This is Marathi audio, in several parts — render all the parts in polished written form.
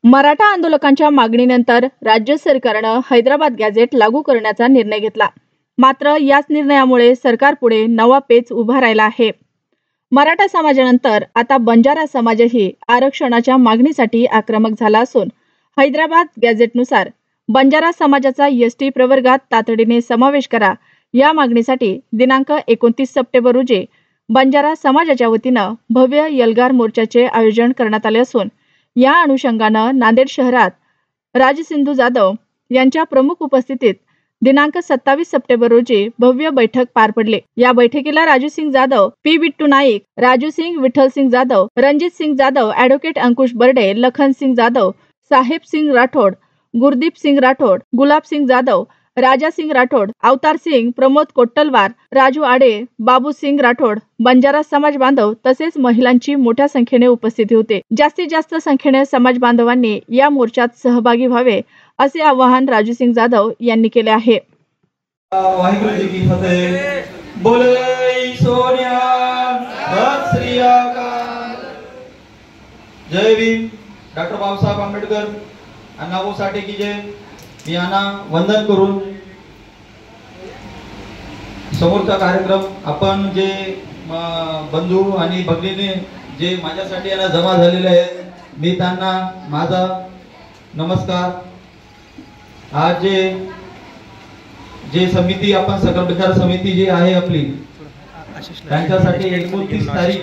मराठा आंदोलकांच्या मागणीनंतर राज्य सरकारनं हैदराबाद गॅझेट लागू करण्याचा निर्णय घेतला। मात्र याच निर्णयामुळे सरकारपुढे नवा पेच उभा राहिला आहे। मराठा समाजानंतर आता बंजारा समाजही आरक्षणाच्या मागणीसाठी आक्रमक झाला असून हैदराबाद गॅझेटनुसार बंजारा समाजाचा एसटी प्रवर्गात तातडीने समावेश करा या मागणीसाठी दिनांक 29 सप्टेंबर रोजी बंजारा समाजाच्या वतीनं भव्य एल्गार मोर्चाचे आयोजन करण्यात आले असून या अनुषंगानं नांदेड शहरात राजसिंधू जाधव यांच्या प्रमुख उपस्थितीत दिनांक 27 सप्टेंबर रोजी भव्य बैठक पार पडली। या बैठकीला राजू सिंग जाधव, पी बिट्टू नाईक, राजू सिंग, विठ्ठल सिंग जाधव, रणजित सिंग जाधव, ॲडव्होकेट अंकुश बर्डे, लखन सिंग जाधव, साहेब सिंग राठोड, गुरदीप सिंग राठोड, गुलाब सिंग जाधव, राजा सिंग राठोड, अवतार सिंग, प्रमोद कोट्टलवार, राजू आडे, बाबू सिंग राठोड, बंजारा समाज बांधव तसेच महिलांची मोठ्या संख्येने उपस्थिती होते। जास्तीत जास्त संख्येने समाज बांधवांनी या मोर्चात सहभागी व्हावे असे आवाहन राजू सिंग जाधव यांनी केले आहे। वाहिगुरु जी की फतेह। बोले सोनिया, सत श्री अकाल। जय भीम। डॉक्टर बाबासाहेब आंबेडकर अण्णाभाऊ साठे की जय। मी यांना वंदन करून समोरचा कार्यक्रम आपण जे बंधू आणि भगिनी जे माझ्यासाठी यांना जमा झालेले आहेत मी त्यांना माझा नमस्कार। आज जे समिती आपण सकल विचार समिती जी आहे आपली त्यांच्यासाठी 29 तारीख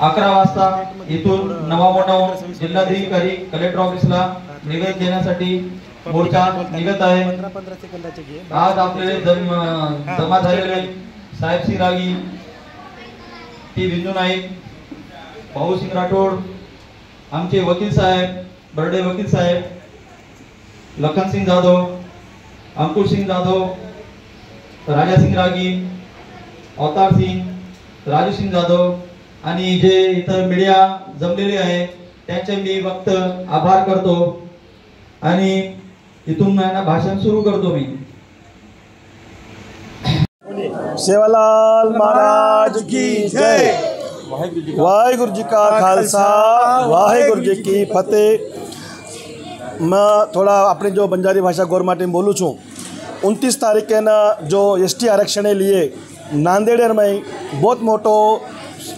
11 वाजता इथून नवामोंढाहून जिल्हाधिकारी कलेक्टर ऑफिसला निवेदन देण्यासाठी मोर्चा निघत आहे। आज आपले जमा झालेले साहेब सिंग रागी, टी बिंदू नाईक, भाऊ सिंग राठोड, आमचे वकील साहेब, बर्डे वकील साहेब, लखन सिंग जाधव, अंकुश सिंग जाधव, राजा सिंग रागी, अवतार सिंग, राजू सिंग जाधव आणि जे इतर मीडिया जमलेले आहे त्यांचे मी फक्त आभार करतो आणि इथून ना भाषण सुरू करतो। मी सेवालाल महाराज की जय। वाहिगुरु जी का खालसा, वाहिगुरु जी की फतेह। मैं थोड़ा अपनी जो बंजारी भाषा गोरमाटी में बोलूँ छूँ। 29 तारीख के ना जो एसटी आरक्षण लिए नांदेड़ में बहुत मोटो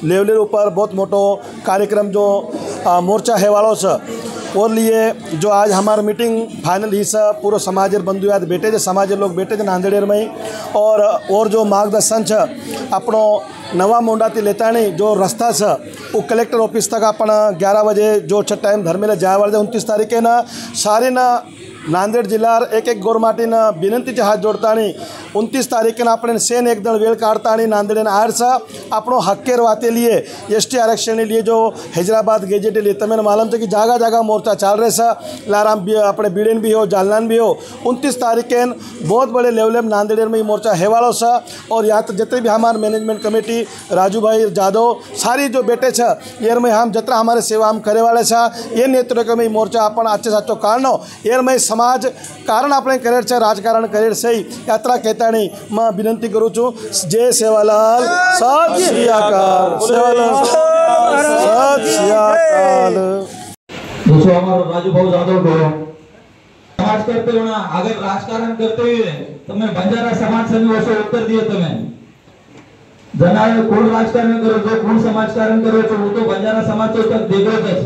लेवल ऊपर बहुत मोटो कार्यक्रम जो मोर्चा है वालों से और लिए जो आज हमारा मीटिंग फाइनल ही सब पूरा समाज बंधु याद बैठे थे, समाज लोग बैठे थे नांदेड़ में और जो मार्गदर्शन है अपनों नवा मोंडा थी लेता नहीं जो रास्ता है वो कलेक्टर ऑफिस तक अपन 11 बजे जो टाइम धर्मेला जाए वाले 29 तारीख के ना सारे ना नांदेड़ जिल्हा एक गोरमाटी विनंतीचे हात जोडतानी 29 तारीख अपने सेन एकदम वेळ काढतानी नांदेड़ आरसा अपनो हक्केर वाते लिए एसटी आरक्षण लिए जो हैदराबाद गेजेट लिए तमें मालूम थे कि जगह जगह मोर्चा चल रहे सा लाराम भी अपने बीड़न भी हो जालनान भी हो 29 तारीख के बहुत बड़े लेवल में नांदेड़ में मोर्चा है वालों सा और यहाँ तक जितने भी हमारे मैनेजमेंट कमेटी राजू भाई जादव सारी जो बेटे छा येर में हम जतरा हमारे सेवा हम करे वाले छा ये नेतृत्व में मोर्चा अपन अच्छे साचो कारणो येर में समाज कारण अपने करेर छे राजकारण करेर सही यात्रा कहता नहीं मैं विनंती करूँ छूँ। जय सेवालाल, सत श्री अकाल। सेवालाल, सत श्री अकाल। दोस्तों हमारा राजू भाऊ जाधव को समाज करते हो ना, अगर राजकारण करते हुए तो मैं बंजारा समाज से वैसे उत्तर दिए तुम्हें जना कोण राजकारण करो जो कोण समाजकारण करो वो तो बंजारा समाज तक देखतच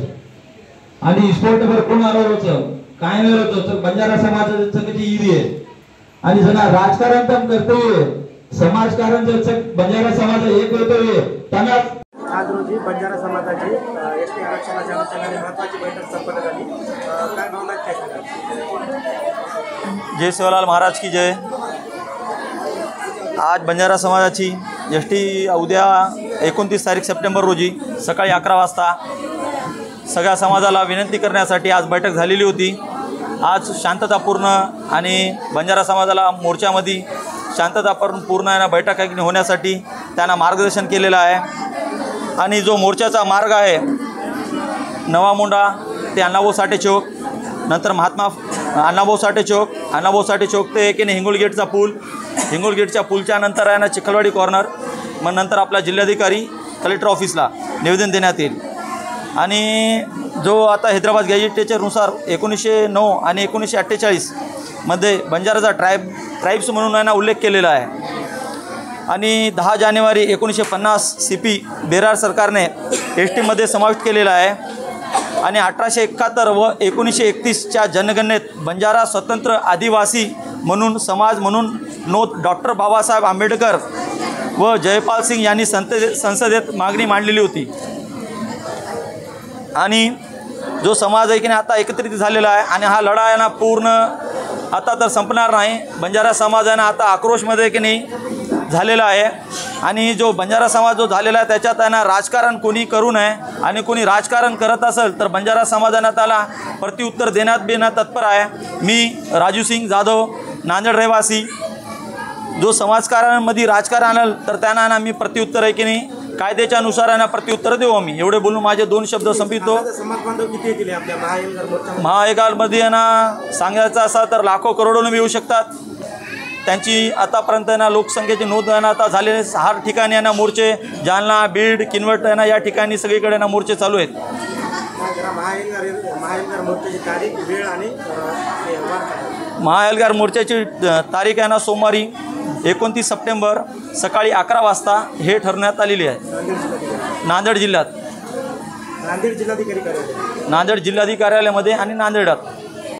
आणि स्पोर्टवर कोण आलो काय नाही होतो तर बंजारा समाजाचं किती ईदी आहे आणि जना राजकारण पण करते हुए समाजकारण जर बंजारा समाज एक होतोय त्यांना आज रोजी बंजारा समाजाची एसटी आरक्षणाच्या अनुषंगाने महत्त्वाची बैठक संपन्न झाली। काय भावना काय सांगाल? जय सेवालाल महाराज की जय। आज बंजारा समाजाची एसटी उद्या 29 तारीख सप्टेंबर रोजी सकाळी 11 वाजता सगळ्या समाजाला विनंती करण्यासाठी आज बैठक झालेली होती। आज शांततापूर्ण आणि बंजारा समाजाला मोर्चामध्ये शांततापूर्ण बैठक होण्यासाठी त्यांना मार्गदर्शन केलेलं आहे आणि जो मोर्चाचा मार्ग आहे नवामोंढा ते अण्णाभाऊ साठे चौक, नंतर महात्मा अण्णाभाऊ साठे चौक, अण्णाभाऊ साठे चौक ते एकेने हिंगोली गेटचा पूल, हिंगोली गेटच्या पूलच्या नंतर आहे ना चिखलवाडी कॉर्नर, मग नंतर आपला जिल्हाधिकारी कलेक्टर ऑफिसला निवेदन देण्यात येईल। आणि जो आता हैदराबाद गॅजेटनुसार 1909 आणि 1948 मध्ये बंजाराचा ट्राईब्स म्हणून यांना उल्लेख केलेला आहे आणि 10 जानेवारी 1950 CP बेरार सरकारने STमध्ये समाविष्ट केलेला आहे आणि 1871 व 1931च्या जनगणनेत बंजारा स्वतंत्र आदिवासी म्हणून समाज म्हणून नोंद डॉक्टर बाबासाहेब आंबेडकर व जयपाल सिंग यांनी संसदेत मागणी मांडलेली होती आणि जो समाज आहे की नाही आता एकत्रित झालेला आहे आणि हा लढा आहे ना पूर्ण आता तर संपणार नाही. बंजारा समाजानं आता आक्रोशमध्ये की नाही झालेला आहे आणि जो बंजारा समाज जो झालेला आहे त्याच्यात आहे ना राजकारण कोणी करू नये आणि कोणी राजकारण करत असेल तर बंजारा समाजानं त्याला प्रत्युत्तर देण्यात बिना तत्पर आहे. मी राजू सिंग जाधव नांदेड रहिवासी जो समाजकारणामध्ये राजकारण आणलं तर त्यांना ना मी प्रत्युत्तर आहे की नाही कायद्याच्या नुसार ना प्रत्युत्तर देऊ आम्ही. एवढे बोलून माझे 2 शब्द संपितो. समाज बांधव किती येतील आपल्या महाएल्गारमध्ये ना सांगायचं असं तर लाखो करोडोने येऊ शकतात. त्यांची आतापर्यंत ना लोकसंख्येची नोंद ना आता झालेले 6 ठिकाणी ना मोर्चे जालना बीड किनवट ना या ठिकाणी सगळीकडे ना मोर्चे चालू आहेत. महाएल्गार मोर्चाची तारीख आहे ना सोमवारी 29 सप्टेंबर सकाळी 11 वाजता हे ठरवण्यात आलेली आहे. नांदेड जिल्ह्यात नांदेड जिल्हाधिकारी कार्यालयामध्ये आणि नांदेडात.